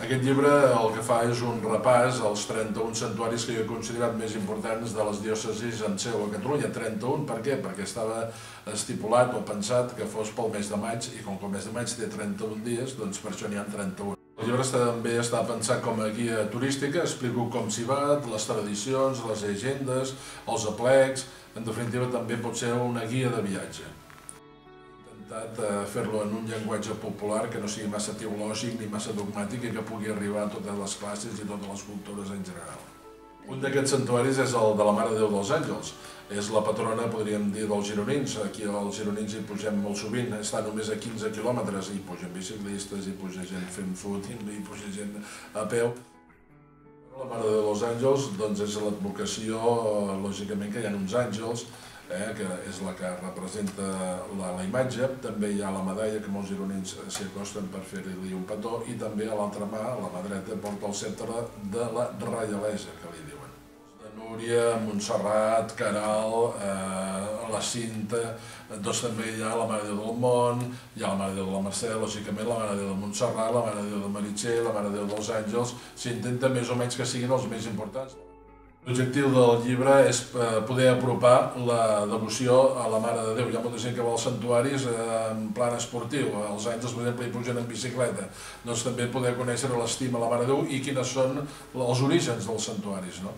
Aquest llibre el que fa és un repàs als 31 santuaris que jo he considerat més importants de les diòcesis en seu a Catalunya. 31, per què? Perquè estava estipulat o pensat que fos pel mes de maig, i com que el mes de maig té 31 dies, doncs per això n'hi ha 31. El llibre també està pensat com a guia turística, explico com s'hi va, les tradicions, les llegendes, els aplecs, en definitiva també pot ser una guia de viatge. He intentat fer-lo en un llenguatge popular que no sigui massa teològic ni massa dogmàtic i que pugui arribar a totes les classes i totes les cultures en general. Un d'aquests santuaris és el de la Mare de Déu dels Àngels. És la patrona, podríem dir, dels gironins. Aquí als gironins hi pugem molt sovint, està només a 15 quilòmetres, hi pugen biciclistes, hi puja gent fent footing, hi puja gent a peu. La Mare de Déu dels Àngels doncs, és l'advocació, lògicament, que hi ha uns àngels, que és la que representa la imatge. També hi ha la medalla que molts gironins s'hi acosten per fer-li un petó, i també a l'altra mà, a la mà dreta, porta el sceptre de la reialesa, que li diuen. De Núria, Montserrat, Caral, la Cinta, doncs també hi ha la Mare de Déu del Mont, hi ha la Mare de Déu de la Mercè, lògicament la Mare de Déu de Montserrat, la Mare de Déu de Meritxell, la Mare de Déu dels Àngels. S'intenta més o menys que siguin els més importants. L'objectiu del llibre és poder apropar la devoció a la Mare de Déu. Hi ha molta gent que va als santuaris en plan esportiu. Els àngels, per exemple, hi pugen en bicicleta. Doncs també poder conèixer l'estima a la Mare de Déu i quins són els orígens dels santuaris, no?